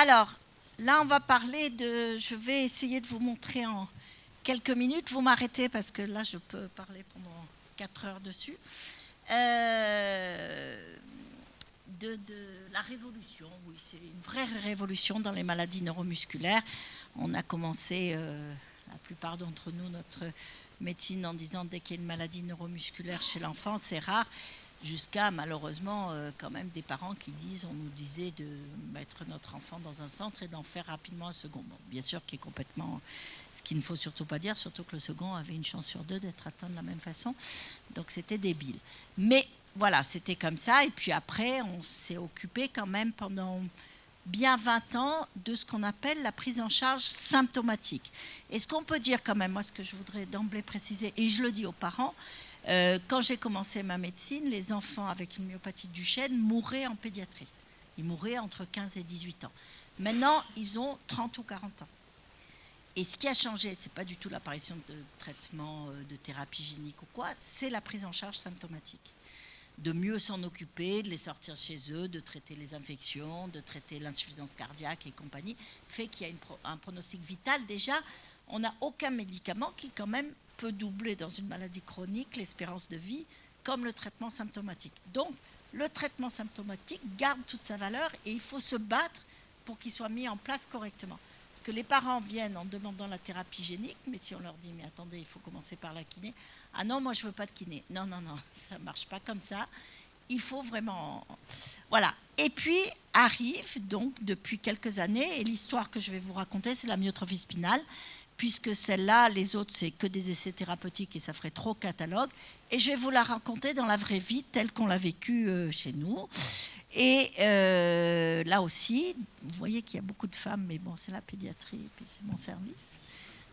Alors, là, on va parler de... Je vais essayer de vous montrer en quelques minutes. Vous m'arrêtez parce que là, je peux parler pendant 4 heures dessus. De la révolution, oui, c'est une vraie révolution dans les maladies neuromusculaires. On a commencé, la plupart d'entre nous, notre médecine en disant dès qu'il y a une maladie neuromusculaire chez l'enfant, c'est rare, jusqu'à malheureusement quand même des parents qui disent, on nous disait de mettre notre enfant dans un centre et d'en faire rapidement un second. Bon, bien sûr qui est complètement, ce qu'il ne faut surtout pas dire, surtout que le second avait une chance sur 2 d'être atteint de la même façon, donc c'était débile. Mais voilà, c'était comme ça, et puis après on s'est occupé quand même pendant bien 20 ans de ce qu'on appelle la prise en charge symptomatique. Et ce qu'on peut dire quand même, moi ce que je voudrais d'emblée préciser, et je le dis aux parents, quand j'ai commencé ma médecine, les enfants avec une myopathie de Duchenne mouraient en pédiatrie. Ils mouraient entre 15 et 18 ans. Maintenant, ils ont 30 ou 40 ans. Et ce qui a changé, ce n'est pas du tout l'apparition de traitements, de thérapie génique ou quoi, c'est la prise en charge symptomatique. De mieux s'en occuper, de les sortir chez eux, de traiter les infections, de traiter l'insuffisance cardiaque et compagnie, fait qu'il y a un pronostic vital. Déjà, on n'a aucun médicament qui quand même peut doubler dans une maladie chronique l'espérance de vie comme le traitement symptomatique. Donc, le traitement symptomatique garde toute sa valeur et il faut se battre pour qu'il soit mis en place correctement. Parce que les parents viennent en demandant la thérapie génique, mais si on leur dit, mais attendez, il faut commencer par la kiné. Ah non, moi je ne veux pas de kiné. Non, non, non, ça ne marche pas comme ça. Il faut vraiment... Voilà. Et puis arrive donc depuis quelques années, et l'histoire que je vais vous raconter, c'est la myotrophie spinale, puisque celle-là, les autres, c'est que des essais thérapeutiques et ça ferait trop catalogue. Et je vais vous la raconter dans la vraie vie, telle qu'on l'a vécue chez nous. Et là aussi, vous voyez qu'il y a beaucoup de femmes, mais bon, c'est la pédiatrie, et puis c'est mon service.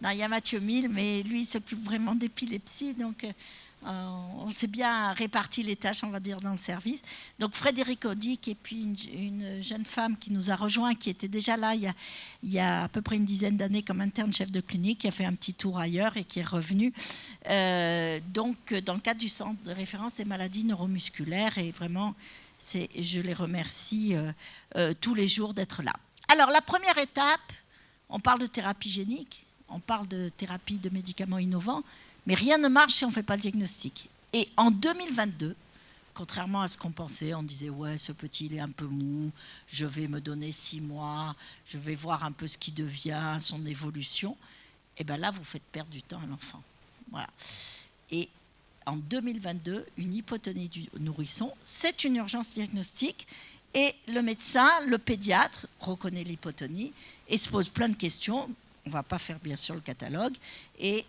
Non, il y a Mathieu Mille, mais lui, il s'occupe vraiment d'épilepsie, donc on s'est bien réparti les tâches, on va dire, dans le service. Donc Frédéric Audic et puis une jeune femme qui nous a rejoint, qui était déjà là il y a à peu près une dizaine d'années comme interne chef de clinique, qui a fait un petit tour ailleurs et qui est revenue donc dans le cadre du centre de référence des maladies neuromusculaires. Et vraiment, je les remercie tous les jours d'être là. Alors la première étape, on parle de thérapie génique, on parle de thérapie de médicaments innovants, mais rien ne marche si on ne fait pas le diagnostic. Et en 2022, contrairement à ce qu'on pensait, on disait « ouais, ce petit, il est un peu mou, je vais me donner 6 mois, je vais voir un peu ce qui devient, son évolution ». Et bien là, vous faites perdre du temps à l'enfant. Voilà. Et en 2022, une hypotonie du nourrisson, c'est une urgence diagnostique. Et le médecin, le pédiatre, reconnaît l'hypotonie et se pose plein de questions. On ne va pas faire bien sûr le catalogue. Et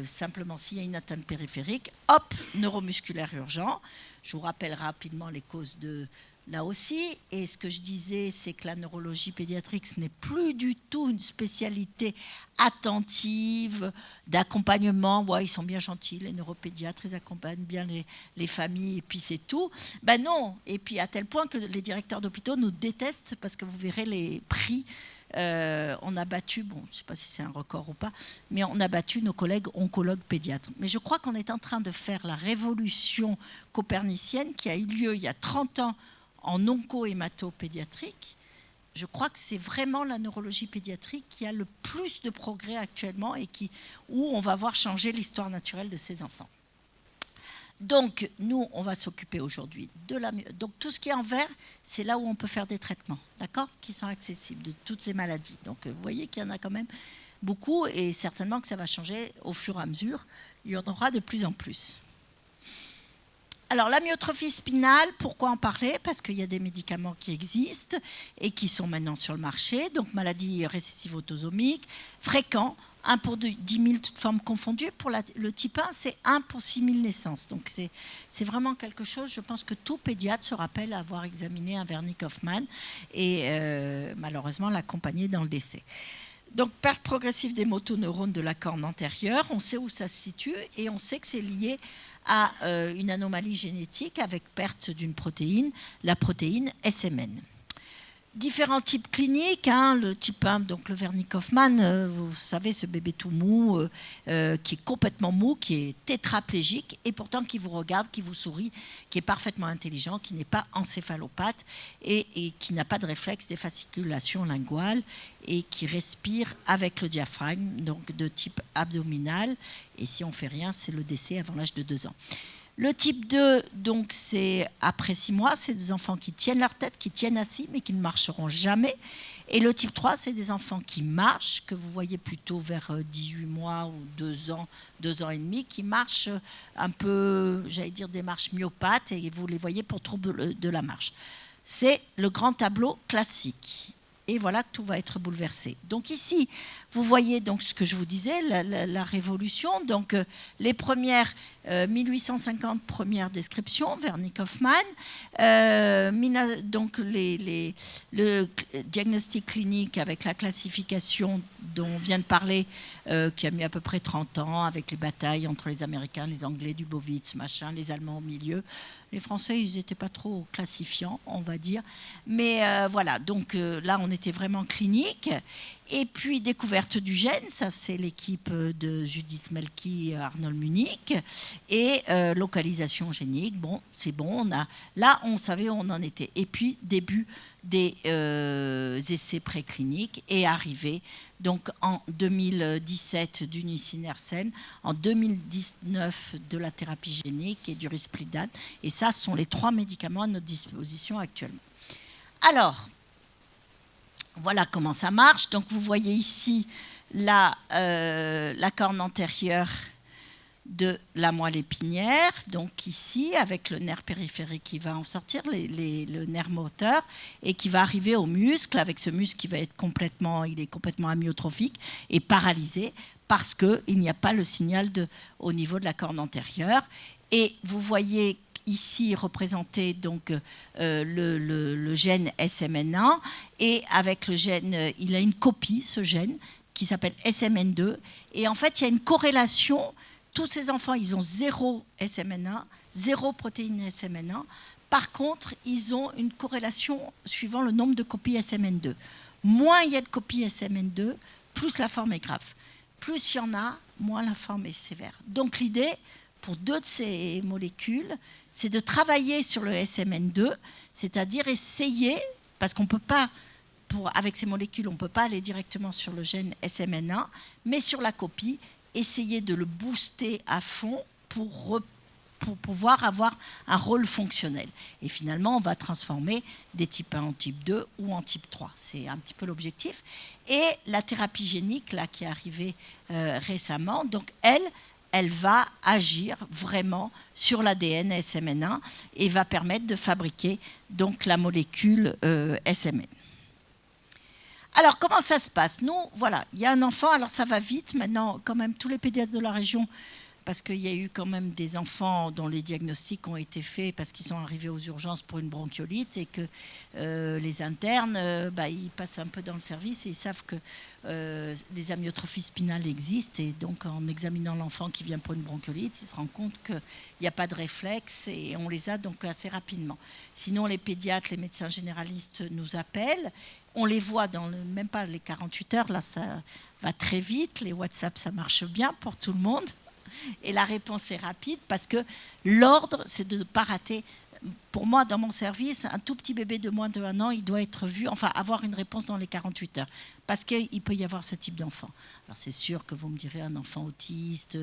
simplement, s'il y a une atteinte périphérique, hop, neuromusculaire urgent. Je vous rappelle rapidement les causes de là aussi. Et ce que je disais, c'est que la neurologie pédiatrique, ce n'est plus du tout une spécialité attentive, d'accompagnement. Ouais, ils sont bien gentils, les neuropédiatres, ils accompagnent bien les familles, et puis c'est tout. Ben non. Et puis à tel point que les directeurs d'hôpitaux nous détestent, parce que vous verrez les prix. On a battu, bon, je ne sais pas si c'est un record ou pas, mais on a battu nos collègues oncologues pédiatres. Mais je crois qu'on est en train de faire la révolution copernicienne qui a eu lieu il y a 30 ans en onco-hémato-pédiatrique. Je crois que c'est vraiment la neurologie pédiatrique qui a le plus de progrès actuellement et où on va voir changer l'histoire naturelle de ces enfants. Donc, nous, on va s'occuper aujourd'hui de la... Donc, tout ce qui est en vert, c'est là où on peut faire des traitements, d'accord, qui sont accessibles de toutes ces maladies. Donc, vous voyez qu'il y en a quand même beaucoup et certainement que ça va changer au fur et à mesure. Il y en aura de plus en plus. Alors, la myotrophie spinale, pourquoi en parler? Parce qu'il y a des médicaments qui existent et qui sont maintenant sur le marché. Donc, maladie récessive autosomique, fréquent. 1 pour 10 000 toutes formes confondues. Pour le type 1, c'est 1 pour 6 000 naissances. Donc c'est vraiment quelque chose, je pense que tout pédiatre se rappelle avoir examiné un Wernicke-Hoffmann et malheureusement l'accompagner dans le décès. Donc perte progressive des motoneurones de la corne antérieure, on sait où ça se situe et on sait que c'est lié à une anomalie génétique avec perte d'une protéine, la protéine SMN. Différents types cliniques, hein, le type 1, donc le Wernicke-Hoffmann, vous savez, ce bébé tout mou, qui est complètement mou, qui est tétraplégique, et pourtant qui vous regarde, qui vous sourit, qui est parfaitement intelligent, qui n'est pas encéphalopathe, et qui n'a pas de réflexe des fasciculations linguales, et qui respire avec le diaphragme, donc de type abdominal, et si on ne fait rien, c'est le décès avant l'âge de 2 ans. Le type 2, donc c'est après 6 mois, c'est des enfants qui tiennent leur tête, qui tiennent assis, mais qui ne marcheront jamais. Et le type 3, c'est des enfants qui marchent, que vous voyez plutôt vers 18 mois ou 2 ans, 2 ans et demi, qui marchent un peu, j'allais dire des marches myopathes, et vous les voyez pour trouble de la marche. C'est le grand tableau classique. Et voilà que tout va être bouleversé. Donc ici, vous voyez donc ce que je vous disais, la révolution. Donc les premières 1850 premières descriptions, Wernicke-Hoffmann, donc le diagnostic clinique avec la classification dont on vient de parler, qui a mis à peu près 30 ans, avec les batailles entre les Américains, les Anglais, Dubowitz, machin, les Allemands au milieu. Les Français, ils n'étaient pas trop classifiants, on va dire. Mais voilà, donc là, on était vraiment clinique. Et puis, découverte du gène, ça c'est l'équipe de Judith Melki et Arnold Munich. Et localisation génique, bon, c'est bon. Là, on savait où on en était. Et puis, début des essais précliniques et arrivée donc en 2017 du nusinersen, en 2019 de la thérapie génique et du risperidone. Et ça, ce sont les 3 médicaments à notre disposition actuellement. Alors, voilà comment ça marche. Donc, vous voyez ici la corne antérieure de la moelle épinière, donc ici, avec le nerf périphérique qui va en sortir, le nerf moteur, et qui va arriver au muscle, avec ce muscle qui va être complètement amyotrophique et paralysé, parce qu'il n'y a pas le signal au niveau de la corne antérieure. Et vous voyez ici représenté donc le gène SMN1, et avec le gène, il a une copie, ce gène, qui s'appelle SMN2, et en fait, il y a une corrélation. Tous ces enfants, ils ont 0 SMN1, 0 protéine SMN1. Par contre, ils ont une corrélation suivant le nombre de copies SMN2. Moins il y a de copies SMN2, plus la forme est grave. Plus il y en a, moins la forme est sévère. Donc l'idée, pour 2 de ces molécules, c'est de travailler sur le SMN2, c'est-à-dire essayer, parce qu'on ne peut pas, avec ces molécules, on ne peut pas aller directement sur le gène SMN1, mais sur la copie, essayer de le booster à fond pour pouvoir avoir un rôle fonctionnel. Et finalement, on va transformer des types 1 en type 2 ou en type 3. C'est un petit peu l'objectif. Et la thérapie génique, là, qui est arrivée récemment, donc elle va agir vraiment sur l'ADN SMN1 et va permettre de fabriquer donc la molécule SMN. Alors, comment ça se passe? Nous, voilà, il y a un enfant, alors ça va vite. Maintenant, quand même, tous les pédiatres de la région, parce qu'il y a eu quand même des enfants dont les diagnostics ont été faits parce qu'ils sont arrivés aux urgences pour une bronchiolite et que les internes, ils passent un peu dans le service et ils savent que des amyotrophies spinales existent. Et donc, en examinant l'enfant qui vient pour une bronchiolite, ils se rendent compte qu'il n'y a pas de réflexe et on les a donc assez rapidement. Sinon, les pédiatres, les médecins généralistes nous appellent. On les voit dans même pas les 48 heures, là ça va très vite, les WhatsApp ça marche bien pour tout le monde et la réponse est rapide parce que l'ordre c'est de ne pas rater. Pour moi dans mon service, un tout petit bébé de moins de 1 an, il doit être vu, enfin avoir une réponse dans les 48 heures parce qu'il peut y avoir ce type d'enfant. Alors c'est sûr que vous me direz un enfant autiste,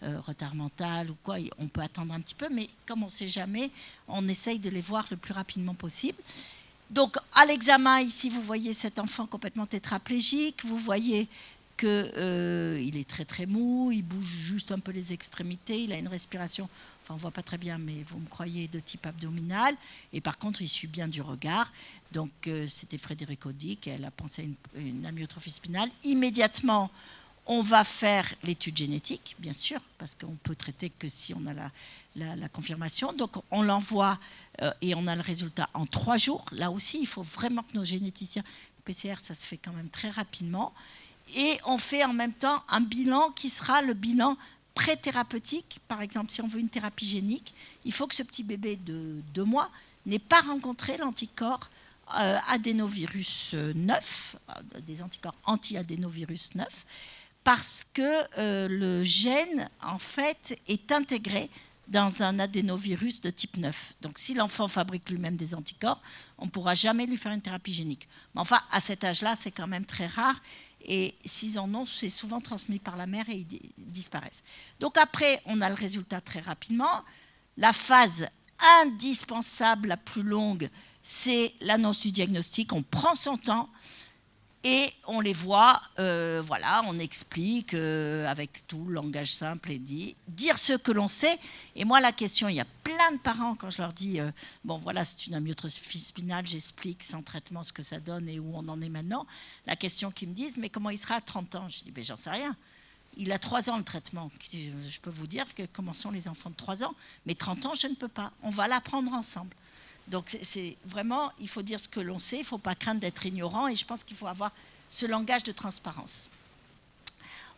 retard mental ou quoi, on peut attendre un petit peu, mais comme on ne sait jamais, on essaye de les voir le plus rapidement possible. Donc, à l'examen, ici, vous voyez cet enfant complètement tétraplégique. Vous voyez qu'il est très, très mou. Il bouge juste un peu les extrémités. Il a une respiration, enfin, on ne voit pas très bien, mais vous me croyez, de type abdominal. Et par contre, il suit bien du regard. Donc, c'était Frédéric Audic. Elle a pensé à une amyotrophie spinale. Immédiatement, on va faire l'étude génétique, bien sûr, parce qu'on peut traiter que si on a la confirmation. Donc, on l'envoie et on a le résultat en 3 jours. Là aussi, il faut vraiment que nos généticiens, PCR, ça se fait quand même très rapidement. Et on fait en même temps un bilan qui sera le bilan pré-thérapeutique. Par exemple, si on veut une thérapie génique, il faut que ce petit bébé de 2 mois n'ait pas rencontré l'anticorps adénovirus 9, des anticorps anti-adénovirus 9, parce que le gène, en fait, est intégré dans un adénovirus de type 9. Donc, si l'enfant fabrique lui-même des anticorps, on ne pourra jamais lui faire une thérapie génique. Mais enfin, à cet âge-là, c'est quand même très rare. Et s'ils en ont, c'est souvent transmis par la mère et ils disparaissent. Donc, après, on a le résultat très rapidement. La phase indispensable, la plus longue, c'est l'annonce du diagnostic. On prend son temps. Et on les voit, voilà, on explique avec tout le langage simple et dire ce que l'on sait. Et moi, la question, il y a plein de parents, quand je leur dis, bon voilà, c'est une amyotrophie spinale, j'explique sans traitement ce que ça donne et où on en est maintenant. La question qu'ils me disent, mais comment il sera à 30 ans? Je dis, mais j'en sais rien. Il a 3 ans le traitement. Je peux vous dire que comment sont les enfants de 3 ans. Mais 30 ans, je ne peux pas. On va l'apprendre ensemble. Donc, c'est vraiment, il faut dire ce que l'on sait, il ne faut pas craindre d'être ignorant et je pense qu'il faut avoir ce langage de transparence.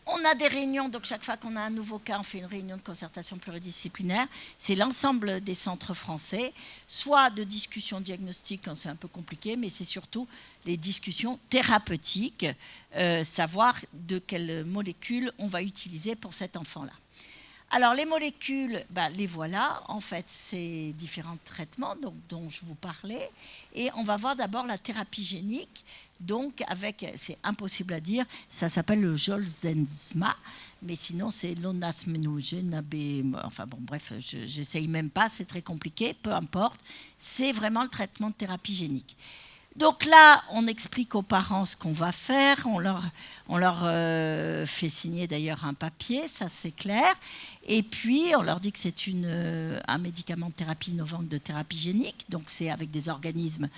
On a des réunions, donc chaque fois qu'on a un nouveau cas, on fait une réunion de concertation pluridisciplinaire. C'est l'ensemble des centres français, soit de discussions diagnostiques quand c'est un peu compliqué, mais c'est surtout les discussions thérapeutiques, savoir de quelles molécules on va utiliser pour cet enfant-là. Alors, les molécules, les voilà. En fait, c'est différents traitements dont je vous parlais. Et on va voir d'abord la thérapie génique. Donc, c'est impossible à dire, ça s'appelle le Zolgensma. Mais sinon, c'est l'onasmenogène. Enfin bon, bref, j'essaye même pas, c'est très compliqué, peu importe. C'est vraiment le traitement de thérapie génique. Donc là, on explique aux parents ce qu'on va faire, on leur fait signer d'ailleurs un papier, ça c'est clair, et puis on leur dit que c'est un médicament de thérapie innovante de thérapie génique, donc c'est avec des organismes.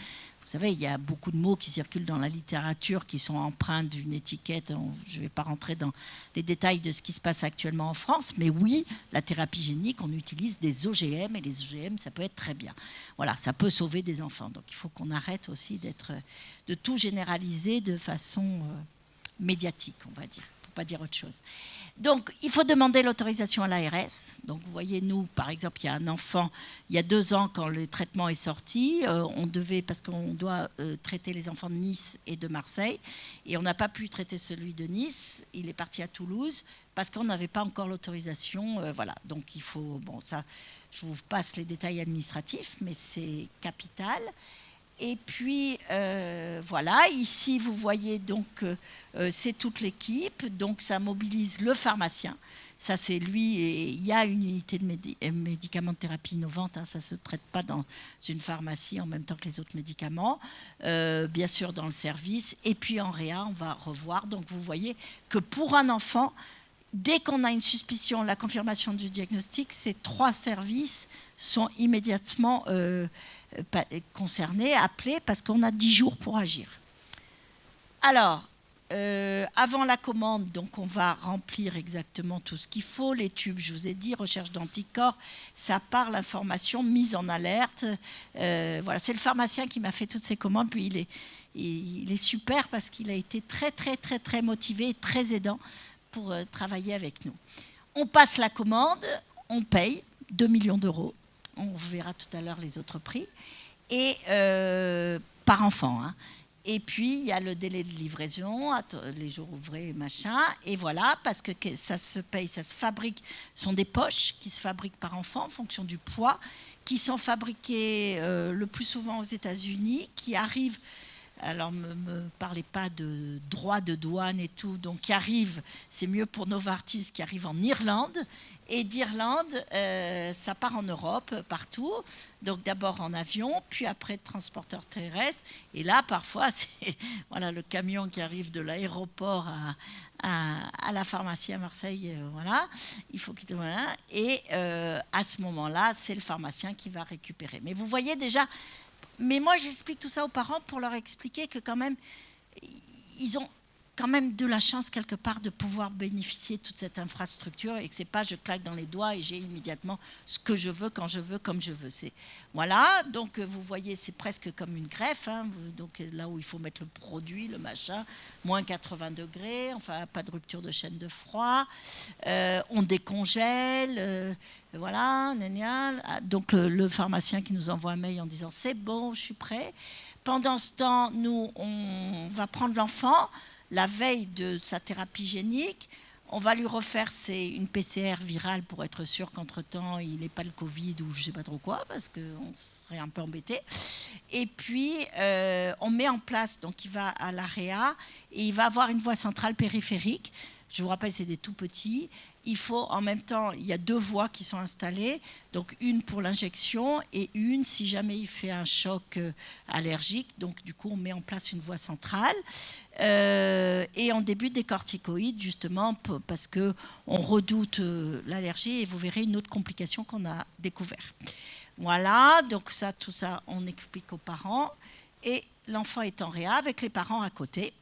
Vous savez, il y a beaucoup de mots qui circulent dans la littérature qui sont empreints d'une étiquette. Je ne vais pas rentrer dans les détails de ce qui se passe actuellement en France, mais oui, la thérapie génique, on utilise des OGM et les OGM, ça peut être très bien. Voilà, ça peut sauver des enfants. Donc il faut qu'on arrête aussi de tout généraliser de façon médiatique, on va dire, pour ne pas dire autre chose. Donc, il faut demander l'autorisation à l'ARS. Donc, vous voyez, nous, par exemple, il y a un enfant, il y a 2 ans, quand le traitement est sorti, parce qu'on doit traiter les enfants de Nice et de Marseille, et on n'a pas pu traiter celui de Nice, il est parti à Toulouse, parce qu'on n'avait pas encore l'autorisation. Voilà, donc il faut, bon, ça, je vous passe les détails administratifs, mais c'est capital. Et puis, voilà, ici, vous voyez, donc, c'est toute l'équipe. Donc, ça mobilise le pharmacien. Ça, c'est lui. Et il y a une unité de médicaments de thérapie innovante. Hein, ça ne se traite pas dans une pharmacie en même temps que les autres médicaments. Bien sûr, dans le service. Et puis, en réa, on va revoir. Donc, vous voyez que pour un enfant, dès qu'on a une suspicion, la confirmation du diagnostic, ces 3 services sont immédiatement concernés, appelés, parce qu'on a 10 jours pour agir. Alors, avant la commande, donc on va remplir exactement tout ce qu'il faut. Les tubes, je vous ai dit, recherche d'anticorps, ça part l'information, mise en alerte. Voilà, c'est le pharmacien qui m'a fait toutes ces commandes. Lui, il est super parce qu'il a été très, très, très, très motivé et très aidant pour travailler avec nous. On passe la commande, on paye 2 millions d'euros. On verra tout à l'heure les autres prix. Et par enfant. Hein. Et puis, il y a le délai de livraison, les jours ouvrés, machin. Et voilà, parce que ça se paye, ça se fabrique. Ce sont des poches qui se fabriquent par enfant en fonction du poids, qui sont fabriquées le plus souvent aux États-Unis, qui arrivent. Alors, ne me parlez pas de droits de douane et tout. Donc, qui arrive, c'est mieux pour Novartis, qui arrive en Irlande. Et d'Irlande, ça part en Europe, partout. Donc, d'abord en avion, puis après transporteur terrestre. Et là, parfois, c'est voilà, le camion qui arrive de l'aéroport à la pharmacie à Marseille. Voilà, il faut qu'il voilà. Et à ce moment-là, c'est le pharmacien qui va récupérer. Mais vous voyez déjà... Mais moi, j'explique tout ça aux parents pour leur expliquer que quand même, ils ont quand même de la chance quelque part de pouvoir bénéficier de toute cette infrastructure et que c'est pas je claque dans les doigts et j'ai immédiatement ce que je veux, quand je veux, comme je veux. Voilà, donc vous voyez, c'est presque comme une greffe, hein, donc là où il faut mettre le produit, le machin, moins 80 degrés, enfin pas de rupture de chaîne de froid, on décongèle, voilà, génial. Donc le pharmacien qui nous envoie un mail en disant c'est bon, je suis prêt. Pendant ce temps, nous, on va prendre l'enfant la veille de sa thérapie génique. On va lui refaire une PCR virale pour être sûr qu'entre-temps, il n'ait pas le Covid ou je ne sais pas trop quoi, parce qu'on serait un peu embêté. Et puis, on met en place, donc il va à l'AREA, et il va avoir une voie centrale périphérique. Je vous rappelle, c'est des tout petits. Il faut en même temps, il y a 2 voies qui sont installées, donc une pour l'injection et une si jamais il fait un choc allergique. Donc du coup, on met en place une voie centrale et on débute des corticoïdes justement parce que on redoute l'allergie et vous verrez une autre complication qu'on a découvert. Voilà, donc ça, tout ça, on explique aux parents et l'enfant est en réa avec les parents à côté.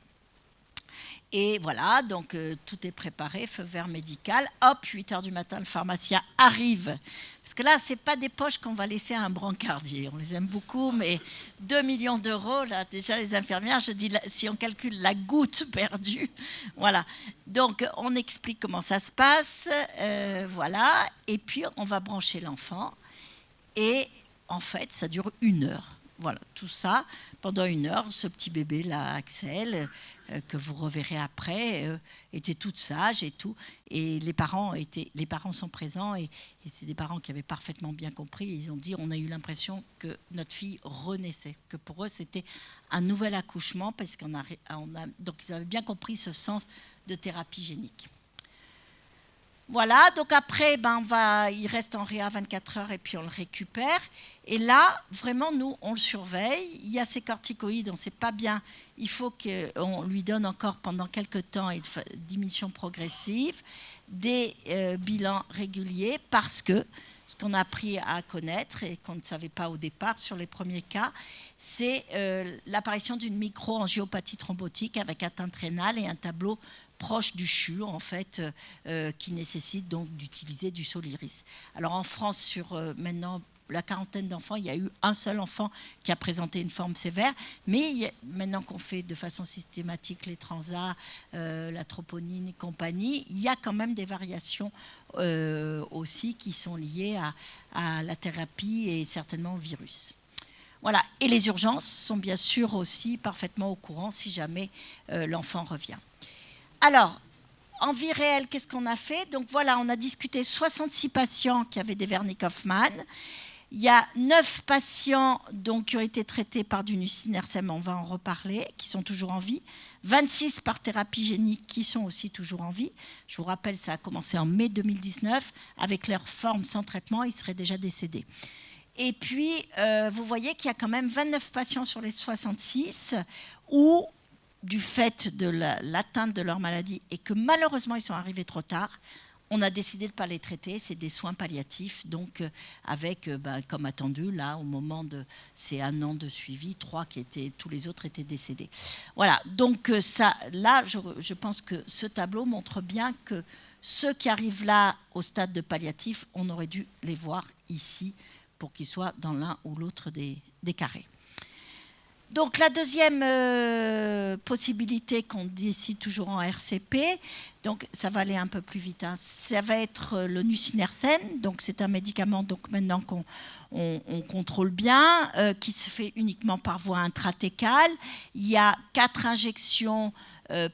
Et voilà, donc tout est préparé, feu vert médical. Hop, 8h du matin, le pharmacien arrive. Parce que là, ce n'est pas des poches qu'on va laisser à un brancardier. On les aime beaucoup, mais 2 millions d'euros, là, déjà les infirmières, je dis, si on calcule la goutte perdue, voilà. Donc, on explique comment ça se passe, voilà. Et puis, on va brancher l'enfant. Et en fait, ça dure 1 heure. Voilà, tout ça, pendant 1 heure, ce petit bébé-là, Axel, que vous reverrez après, était toute sage et tout. Et les parents sont présents et c'est des parents qui avaient parfaitement bien compris. Ils ont dit, on a eu l'impression que notre fille renaissait, que pour eux, c'était un nouvel accouchement, parce donc ils avaient bien compris ce sens de thérapie génique. Voilà, donc après, il reste en réa 24 heures et puis on le récupère. Et là, vraiment, nous, on le surveille. Il y a ces corticoïdes, on ne sait pas bien. Il faut qu'on lui donne encore pendant quelques temps une diminution progressive, des bilans réguliers, parce que ce qu'on a appris à connaître et qu'on ne savait pas au départ sur les premiers cas, c'est l'apparition d'une micro-angiopathie thrombotique avec atteinte rénale et un tableau proche du CHU, en fait, qui nécessite donc d'utiliser du Soliris. Alors en France, sur maintenant la quarantaine d'enfants, il y a eu un seul enfant qui a présenté une forme sévère, mais maintenant qu'on fait de façon systématique les transats, la troponine et compagnie, il y a quand même des variations aussi qui sont liées à la thérapie et certainement au virus. Voilà. Et les urgences sont bien sûr aussi parfaitement au courant si jamais l'enfant revient. Alors, en vie réelle, qu'est-ce qu'on a fait? Donc voilà, on a discuté 66 patients qui avaient des Wernicke-Hoffmann. Il y a 9 patients donc, qui ont été traités par du nusinersen, on va en reparler, qui sont toujours en vie. 26 par thérapie génique qui sont aussi toujours en vie. Je vous rappelle, ça a commencé en mai 2019. Avec leur forme sans traitement, ils seraient déjà décédés. Et puis, vous voyez qu'il y a quand même 29 patients sur les 66 où, du fait de l'atteinte de leur maladie et que malheureusement ils sont arrivés trop tard, on a décidé de ne pas les traiter. C'est des soins palliatifs, donc avec, comme attendu, là, au moment de ces 1 an de suivi, 3 tous les autres étaient décédés. Voilà, donc ça, là, je pense que ce tableau montre bien que ceux qui arrivent là au stade de palliatif, on aurait dû les voir ici pour qu'ils soient dans l'un ou l'autre des carrés. Donc la deuxième possibilité qu'on décide toujours en RCP, donc ça va aller un peu plus vite, hein, ça va être le nusinersen, donc c'est un médicament donc maintenant qu'on contrôle bien, qui se fait uniquement par voie intratécale. Il y a 4 injections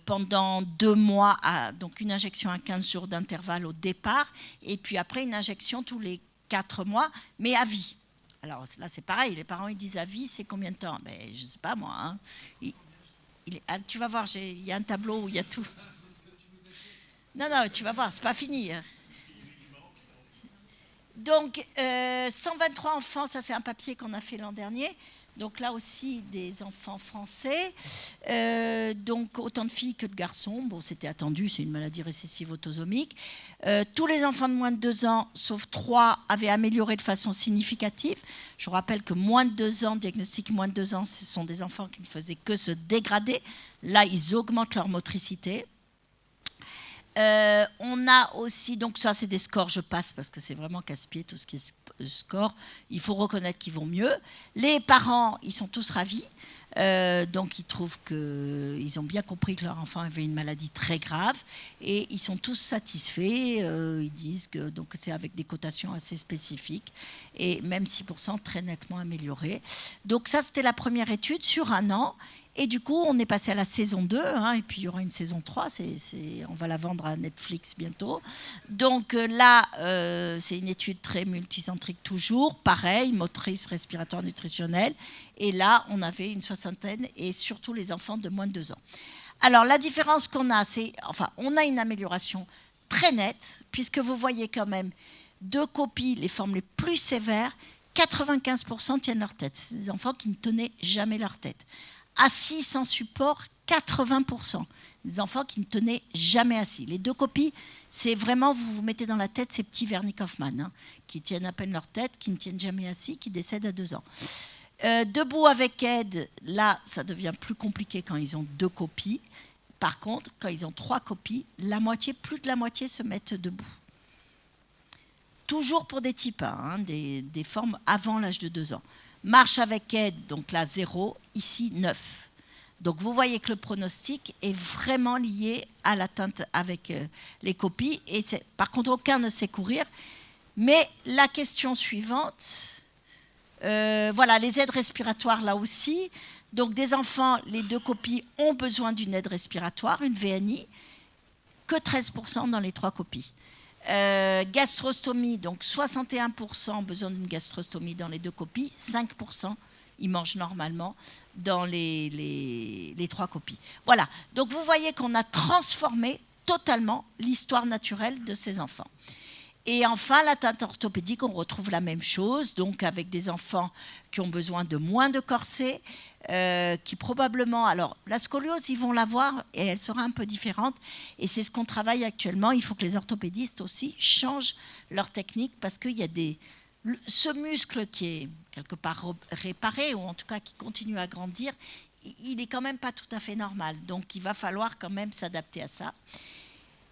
pendant 2 mois, donc une injection à 15 jours d'intervalle au départ, et puis après une injection tous les 4 mois, mais à vie. Alors là, c'est pareil, les parents ils disent à vie, c'est combien de temps? Je ne sais pas moi. Hein. Tu vas voir, il y a un tableau où il y a tout. Non, tu vas voir, c'est pas fini. Donc, 123 enfants, ça c'est un papier qu'on a fait l'an dernier. Donc là aussi, des enfants français. Donc autant de filles que de garçons. Bon, c'était attendu, c'est une maladie récessive autosomique. Tous les enfants de moins de 2 ans, sauf 3, avaient amélioré de façon significative. Je vous rappelle que moins de 2 ans, diagnostic moins de 2 ans, ce sont des enfants qui ne faisaient que se dégrader. Là, ils augmentent leur motricité. On a aussi, donc ça c'est des scores, je passe parce que c'est vraiment casse-pied tout ce qui est score. Il faut reconnaître qu'ils vont mieux. Les parents, ils sont tous ravis. Donc ils trouvent qu'ils ont bien compris que leur enfant avait une maladie très grave et ils sont tous satisfaits. Ils disent que donc c'est avec des cotations assez spécifiques et même 6% très nettement améliorées. Donc ça c'était la première étude sur 1 an. Et du coup, on est passé à la saison 2, et puis il y aura une saison 3, on va la vendre à Netflix bientôt. Donc là, c'est une étude très multicentrique toujours, pareil, motrice, respiratoire, nutritionnelle. Et là, on avait une 60aine et surtout les enfants de moins de 2 ans. Alors la différence qu'on a, on a une amélioration très nette, puisque vous voyez quand même 2 copies, les formes les plus sévères, 95% tiennent leur tête. C'est des enfants qui ne tenaient jamais leur tête. Assis sans support, 80%. Des enfants qui ne tenaient jamais assis. Les 2 copies, c'est vraiment, vous vous mettez dans la tête ces petits Wernicke Hoffmann, qui tiennent à peine leur tête, qui ne tiennent jamais assis, qui décèdent à 2 ans. Debout avec aide, là, ça devient plus compliqué quand ils ont 2 copies. Par contre, quand ils ont 3 copies, plus de la moitié se mettent debout. Toujours pour des types 1, des formes avant l'âge de 2 ans. Marche avec aide, donc là 0, ici 9. Donc vous voyez que le pronostic est vraiment lié à l'atteinte avec les copies. Et par contre, aucun ne sait courir. Mais la question suivante, voilà, les aides respiratoires là aussi. Donc des enfants, les 2 copies ont besoin d'une aide respiratoire, une VNI, que 13% dans les 3 copies. Gastrostomie, donc 61% besoin d'une gastrostomie dans les 2 copies, 5% ils mangent normalement dans les 3 copies. Voilà, donc vous voyez qu'on a transformé totalement l'histoire naturelle de ces enfants. Et enfin, l'atteinte orthopédique, on retrouve la même chose, donc avec des enfants qui ont besoin de moins de corsets, qui probablement... Alors, la scoliose, ils vont l'avoir et elle sera un peu différente. Et c'est ce qu'on travaille actuellement. Il faut que les orthopédistes aussi changent leur technique parce qu'il y a ce muscle qui est quelque part réparé, ou en tout cas qui continue à grandir, il n'est quand même pas tout à fait normal. Donc, il va falloir quand même s'adapter à ça.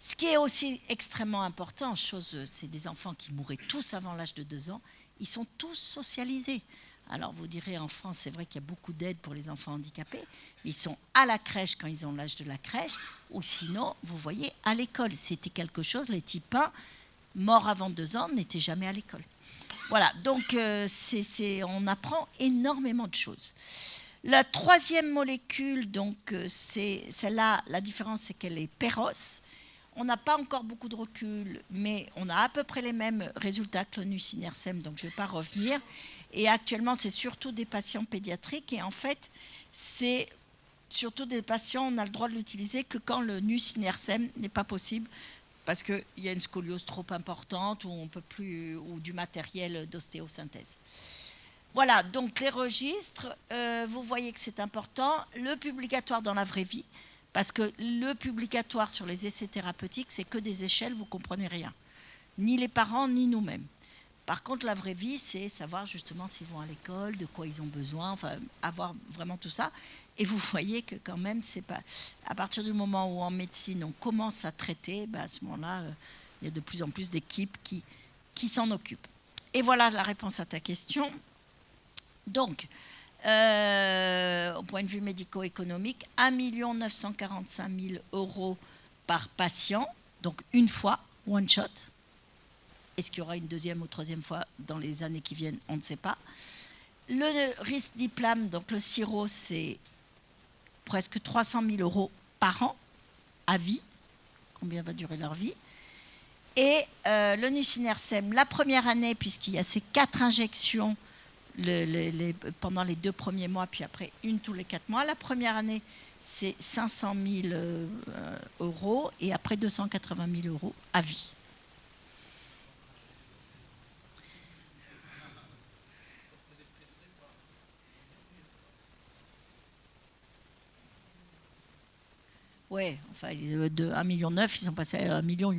Ce qui est aussi extrêmement important, c'est des enfants qui mouraient tous avant l'âge de 2 ans, ils sont tous socialisés. Alors vous direz, en France, c'est vrai qu'il y a beaucoup d'aide pour les enfants handicapés, mais ils sont à la crèche quand ils ont l'âge de la crèche, ou sinon, vous voyez, à l'école. C'était quelque chose, les types 1, morts avant 2 ans, n'étaient jamais à l'école. Voilà, donc on apprend énormément de choses. La 3e molécule, donc, c'est celle-là, la différence, c'est qu'elle est Péros. On n'a pas encore beaucoup de recul, mais on a à peu près les mêmes résultats que le nusinersen, donc je ne vais pas revenir. Et actuellement, c'est surtout des patients pédiatriques. Et en fait, c'est surtout des patients, on a le droit de l'utiliser que quand le nusinersen n'est pas possible, parce qu'il y a une scoliose trop importante ou on peut plus, ou du matériel d'ostéosynthèse. Voilà, donc les registres, vous voyez que c'est important. Le publicatoire dans la vraie vie. Parce que le publicatoire sur les essais thérapeutiques, c'est que des échelles, vous ne comprenez rien. Ni les parents, ni nous-mêmes. Par contre, la vraie vie, c'est savoir justement s'ils vont à l'école, de quoi ils ont besoin, enfin, avoir vraiment tout ça. Et vous voyez que quand même, c'est pas... À partir du moment où en médecine, on commence à traiter, à ce moment-là, il y a de plus en plus d'équipes qui s'en occupent. Et voilà la réponse à ta question. Donc... au point de vue médico-économique, 1 945 000 € par patient, donc une fois, one shot. Est-ce qu'il y aura une 2e ou 3e fois dans les années qui viennent? On ne sait pas. Le risdiplam, donc le sirop, c'est presque 300 000 € par an, à vie. Combien va durer leur vie? Et le nusinersen, la première année, puisqu'il y a ces 4 injections, pendant les 2 premiers mois, puis après une tous les 4 mois. La première année, c'est 500 000 € et après 280 000 € à vie. Ouais, enfin, de 1,9 million, ils sont passés à 1,8 million.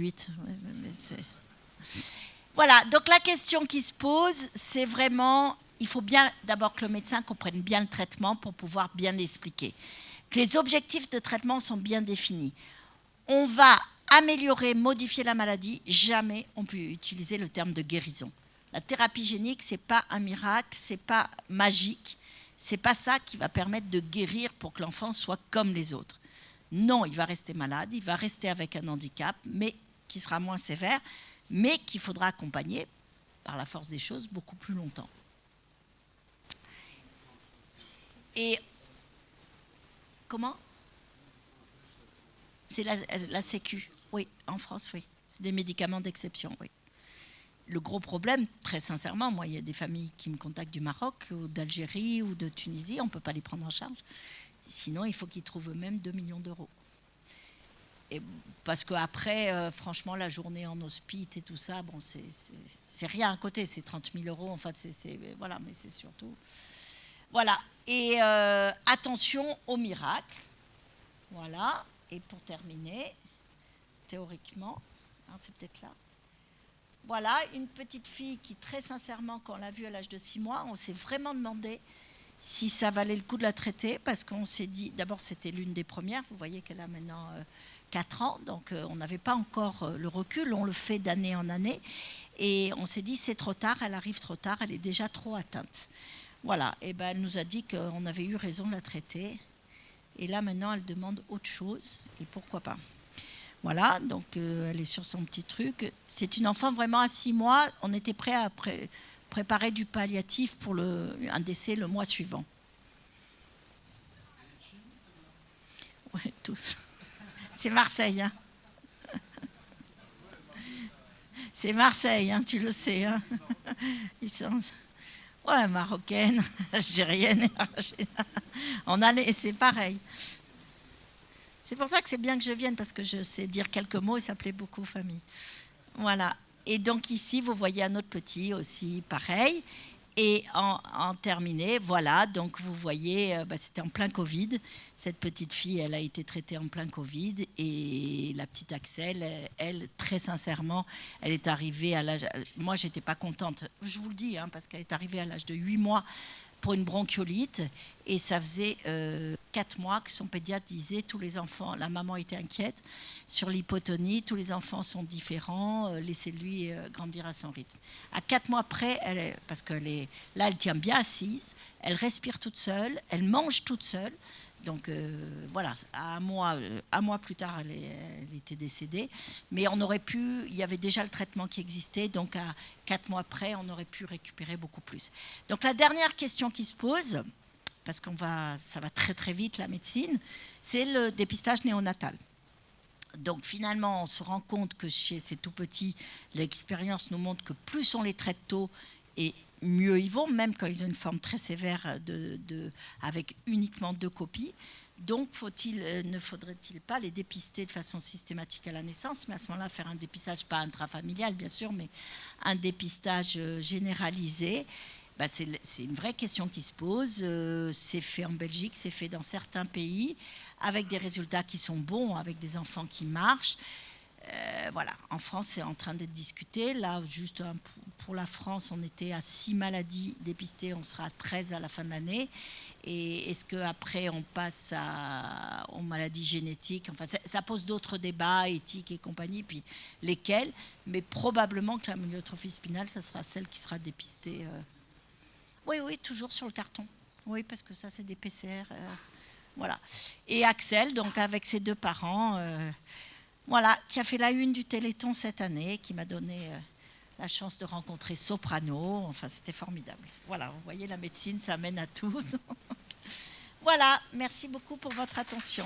Voilà, donc la question qui se pose, c'est vraiment, il faut bien d'abord que le médecin comprenne bien le traitement pour pouvoir bien l'expliquer. Que les objectifs de traitement sont bien définis. On va améliorer, modifier la maladie, jamais on peut utiliser le terme de guérison. La thérapie génique, ce n'est pas un miracle, ce n'est pas magique, ce n'est pas ça qui va permettre de guérir pour que l'enfant soit comme les autres. Non, il va rester malade, il va rester avec un handicap, mais qui sera moins sévère, mais qu'il faudra accompagner, par la force des choses, beaucoup plus longtemps. Et comment ? C'est la Sécu, oui, en France, oui. C'est des médicaments d'exception, oui. Le gros problème, très sincèrement, moi, il y a des familles qui me contactent du Maroc, ou d'Algérie, ou de Tunisie, on ne peut pas les prendre en charge. Sinon, il faut qu'ils trouvent eux-mêmes 2 millions d'euros. Et parce qu'après, franchement, la journée en hospice et tout ça, bon, c'est rien à côté, c'est 30 000 euros, enfin, voilà, mais c'est surtout... Voilà, et attention au miracle, voilà, et pour terminer, théoriquement, hein, c'est peut-être là, voilà, une petite fille qui, très sincèrement, quand on l'a vue à l'âge de 6 mois, on s'est vraiment demandé si ça valait le coup de la traiter, parce qu'on s'est dit, d'abord c'était l'une des premières, vous voyez qu'elle a maintenant 4 ans, donc on n'avait pas encore le recul, on le fait d'année en année, et on s'est dit c'est trop tard, elle arrive trop tard, elle est déjà trop atteinte. Voilà, et ben elle nous a dit qu'on avait eu raison de la traiter, et là maintenant elle demande autre chose, et pourquoi pas. Voilà, donc elle est sur son petit truc. C'est une enfant vraiment à 6 mois, on était prêt à préparer du palliatif pour un décès le mois suivant. Oui, tous. C'est Marseille, hein. C'est Marseille, hein, tu le sais. Hein. Ils sont... Ouais, marocaine, algérienne, c'est pareil. C'est pour ça que c'est bien que je vienne, parce que je sais dire quelques mots et ça plaît beaucoup aux familles. Voilà. Et donc ici, vous voyez un autre petit aussi, pareil. Et en terminé, voilà, donc vous voyez, c'était en plein Covid. Cette petite fille, elle a été traitée en plein Covid. Et la petite Axel, elle, très sincèrement, elle est arrivée à l'âge... Moi, je n'étais pas contente, je vous le dis, hein, parce qu'elle est arrivée à l'âge de 8 mois pour une bronchiolite. Et ça faisait 4 mois que son pédiatre disait, tous les enfants, la maman était inquiète, sur l'hypotonie, tous les enfants sont différents, laissez-lui grandir à son rythme. À 4 mois près, parce qu'elle est là, elle tient bien assise, elle respire toute seule, elle mange toute seule. Donc voilà, un mois plus tard, elle était décédée. Mais on aurait pu, il y avait déjà le traitement qui existait, donc à 4 mois près, on aurait pu récupérer beaucoup plus. Donc la dernière question qui se pose, parce ça va très très vite la médecine, c'est le dépistage néonatal. Donc finalement, on se rend compte que chez ces tout petits, l'expérience nous montre que plus on les traite tôt et mieux ils vont, même quand ils ont une forme très sévère avec uniquement 2 copies. Donc ne faudrait-il pas les dépister de façon systématique à la naissance, mais à ce moment-là faire un dépistage, pas intrafamilial bien sûr, mais un dépistage généralisé. C'est une vraie question qui se pose. C'est fait en Belgique, c'est fait dans certains pays, avec des résultats qui sont bons, avec des enfants qui marchent. Voilà, en France, c'est en train d'être discuté. Là, juste pour la France, on était à 6 maladies dépistées, on sera à 13 à la fin de l'année. Et est-ce qu'après, on passe aux maladies génétiques? Enfin, ça pose d'autres débats éthiques et compagnie, puis lesquels. Mais probablement que la myotrophie spinale, ça sera celle qui sera dépistée. Oui, toujours sur le carton. Oui, parce que ça, c'est des PCR. Voilà. Et Axel, donc avec ses 2 parents... Voilà, qui a fait la une du Téléthon cette année, qui m'a donné la chance de rencontrer Soprano. Enfin, c'était formidable. Voilà, vous voyez, la médecine, ça mène à tout. Voilà, merci beaucoup pour votre attention.